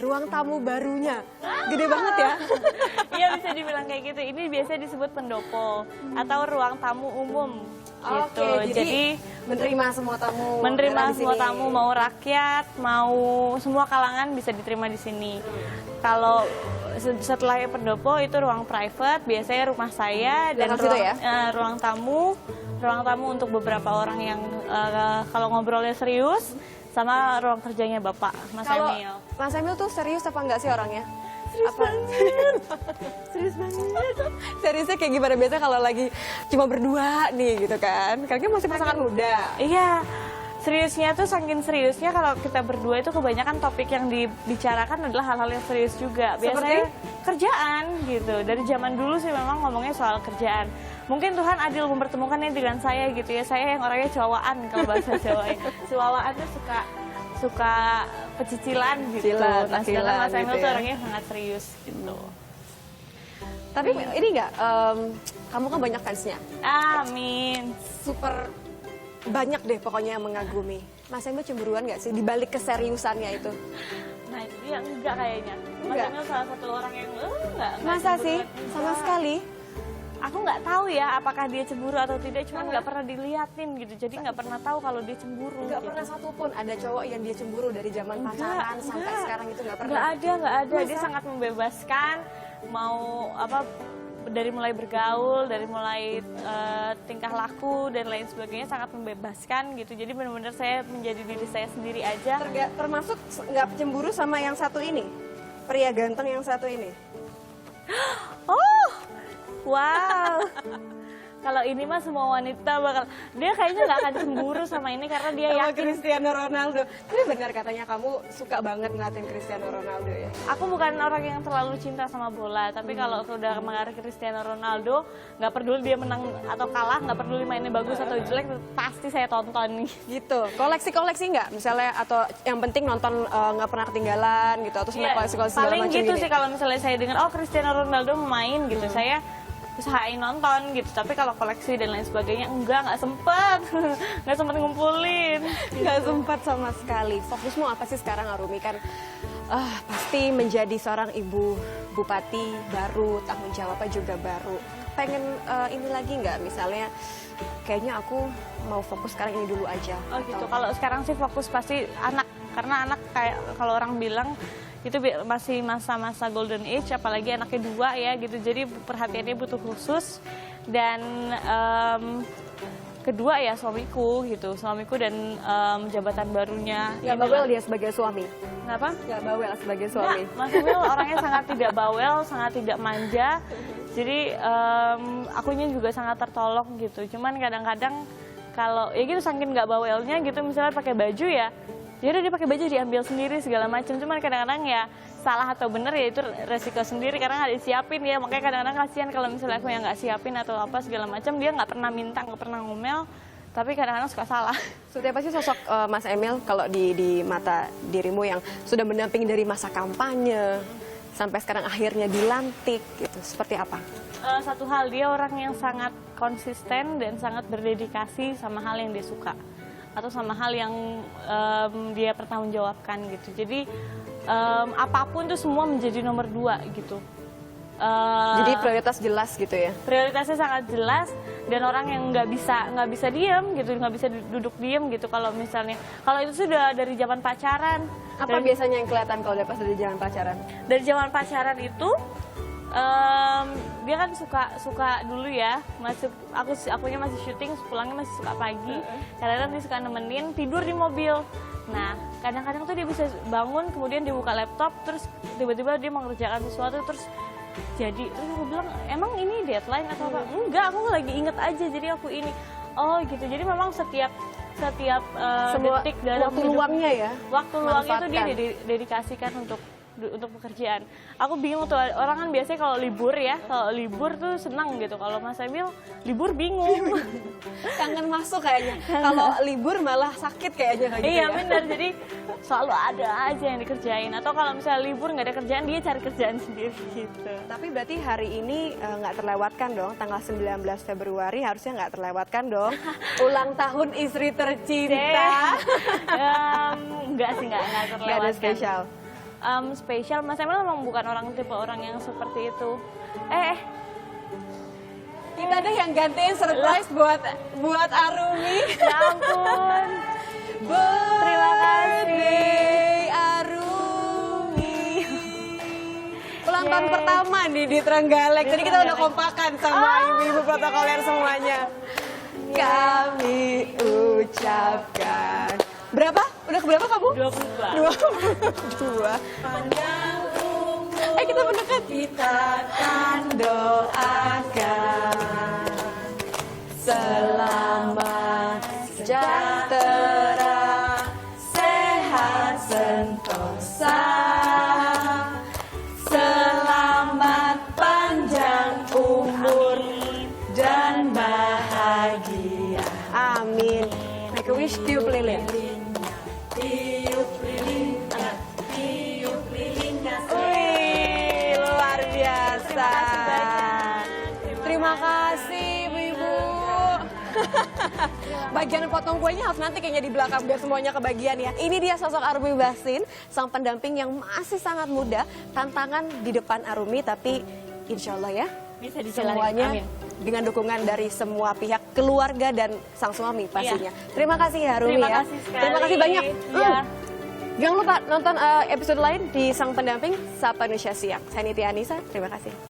ruang tamu barunya. Gede banget ya. Iya, bisa dibilang kayak gitu. Ini biasanya disebut pendopo atau ruang tamu umum. Gitu. Oke, jadi menerima semua tamu. Menerima semua tamu, mau rakyat, mau semua kalangan bisa diterima di sini. Kalau setelah pendopo itu ruang private, biasanya rumah saya dan ruang tamu untuk beberapa orang yang kalau ngobrolnya serius, sama ruang kerjanya Bapak, Mas Emil. Mas Emil tuh serius apa enggak sih orangnya? Serius banget. Serius banget. Seriusnya kayak gimana biasa kalau lagi cuma berdua nih gitu kan? Karena masih pasangan muda. Iya. Seriusnya tuh saking seriusnya kalau kita berdua itu kebanyakan topik yang dibicarakan adalah hal-hal yang serius juga. Biasanya kerjaan gitu. Dari zaman dulu sih memang ngomongnya soal kerjaan. Mungkin Tuhan adil mempertemukannya dengan saya gitu ya. Saya yang orangnya cowaan kalau bahasa Jawa. Cowaan tuh suka pecicilan gitu. Nah, sedangkan Mas Emil tuh orangnya sangat serius gitu. Tapi ini enggak, kamu kan banyak fansnya. Amin. Super banyak deh pokoknya yang mengagumi. Mas Emil cemburuan nggak sih dibalik keseriusannya itu? Nah, ya enggak kayaknya. Mas Emil salah satu orang yang enggak. Masa sih? Sama sekali? Aku nggak tahu ya apakah dia cemburu atau tidak, cuman nggak pernah diliatin gitu. Jadi nggak pernah tahu kalau dia cemburu. Nggak pernah satupun ada cowok yang dia cemburu dari zaman pacaran sampai sekarang itu nggak pernah? Nggak ada. Dia sangat membebaskan, mau apa, dari mulai bergaul, dari mulai tingkah laku dan lain sebagainya sangat membebaskan gitu. Jadi benar-benar saya menjadi diri saya sendiri aja. Termasuk nggak cemburu sama yang satu ini, pria ganteng yang satu ini. Oh, wow. Kalau ini mah semua wanita bakal, dia kayaknya nggak akan cemburu sama ini karena dia yakin. Cristiano Ronaldo. Tapi benar katanya kamu suka banget ngeliatin Cristiano Ronaldo ya? Aku bukan orang yang terlalu cinta sama bola, tapi kalau udah mengarah Cristiano Ronaldo, nggak peduli dia menang atau kalah, nggak peduli mainnya bagus atau jelek, pasti saya tonton. Gitu. Koleksi-koleksi nggak? Misalnya atau yang penting nonton nggak pernah ketinggalan gitu atau semua koleksi-koleksi segala macam paling gitu gini. sih kalau misalnya saya dengar oh Cristiano Ronaldo main gitu, saya usahain nonton gitu. Tapi kalau koleksi dan lain sebagainya nggak sempet. Nggak sempet ngumpulin. Nggak sempat sama sekali. Fokusmu apa sih sekarang, Arumi? Kan pasti menjadi seorang ibu bupati baru, tanggung jawabnya juga baru. Pengen ini lagi nggak? Misalnya kayaknya aku mau fokus sekarang ini dulu aja. Oh gitu. Kalau sekarang sih fokus pasti anak. Karena anak kayak kalau orang bilang itu masih masa-masa golden age, apalagi anaknya 2 ya gitu, jadi perhatiannya butuh khusus. Dan kedua ya suamiku gitu, dan jabatan barunya. Nggak bawel dia sebagai suami? Kenapa? Nggak bawel sebagai suami? Nah, Mas Emil orangnya sangat tidak bawel, sangat tidak manja, jadi akunya juga sangat tertolong gitu. Cuman kadang-kadang kalau ya gitu saking nggak bawelnya gitu, misalnya pakai baju ya udah dia pakai baju diambil sendiri segala macam. Cuman kadang-kadang ya salah atau benar ya itu resiko sendiri karena nggak disiapin ya. Makanya kadang-kadang kasihan kalau misalnya aku yang nggak siapin atau apa segala macam, dia nggak pernah minta, nggak pernah ngomel, tapi kadang-kadang suka salah. Seperti apa sih sosok Mas Emil kalau di mata dirimu yang sudah mendampingi dari masa kampanye sampai sekarang akhirnya dilantik gitu, seperti apa? Satu hal, dia orang yang sangat konsisten dan sangat berdedikasi sama hal yang dia suka atau sama hal yang dia pertanggungjawabkan gitu. Jadi apapun tuh semua menjadi nomor 2 gitu. Jadi prioritas jelas gitu ya? Prioritasnya sangat jelas dan orang yang nggak bisa diam gitu, nggak bisa duduk diam gitu. Kalau misalnya kalau itu sudah dari zaman pacaran. Apa biasanya yang kelihatan kalau udah pas dari zaman pacaran? Dari zaman pacaran itu dia kan suka dulu ya, akunya masih syuting, pulangnya masih suka pagi. Kadang-kadang dia suka nemenin tidur di mobil. Nah, kadang-kadang tuh dia bisa bangun, kemudian dia buka laptop, terus tiba-tiba dia mengerjakan sesuatu, terus aku bilang, emang ini deadline atau apa? Enggak, aku lagi inget aja, jadi aku ini. Oh gitu, jadi memang setiap detik dalam waktu luangnya ya? Waktu luangnya itu dia dedikasikan untuk pekerjaan. Aku bingung tuh, orang kan biasanya kalau libur tuh senang gitu. Kalau Mas Emil libur bingung. Kangen masuk kayaknya. Kalau libur malah sakit kayaknya gitu. Iya benar, jadi selalu ada aja yang dikerjain. Atau kalau misalnya libur nggak ada kerjaan, dia cari kerjaan sendiri gitu. Tapi berarti hari ini nggak terlewatkan dong, tanggal 19 Februari harusnya nggak terlewatkan dong. Ulang tahun istri tercinta. Enggak sih, nggak terlewatkan. Nggak ada spesial. spesial. Mas Emil memang bukan tipe orang yang seperti itu. Kita ada yang gantiin surprise buat Arumi. Ya ampun. Terima kasih Arumi. Ulang tahun pertama nih di Trenggalek. Jadi kita udah kompakan sama ibu-ibu protokoler semuanya. Kami ucapkan. Berapa? Udah keberapa kamu? 22. 22. Kita mendekat. Kita akan doakan selamat sejahtera, sehat sentosa, selamat panjang umur dan bahagia. Amin. Make a wish, tiup lilin. Tiup lilin, tiup lilin. Wih, luar biasa. Terima kasih, Ibu-ibu. Bagian potong kuenya harus nanti kayaknya di belakang biar semuanya kebagian ya. Ini dia sosok Arumi Bachsin, sang pendamping yang masih sangat muda. Tantangan di depan Arumi, tapi insya Allah ya Bisa dijalani. semuanya Amin. dengan dukungan dari semua pihak, keluarga dan sang suami pastinya. Terima kasih ya Arumi Terima ya. kasih sekali. Terima kasih banyak. Ya. Jangan lupa nonton episode lain di Sang Pendamping Sapa Indonesia Siang. Saya Niti Anissa, terima kasih.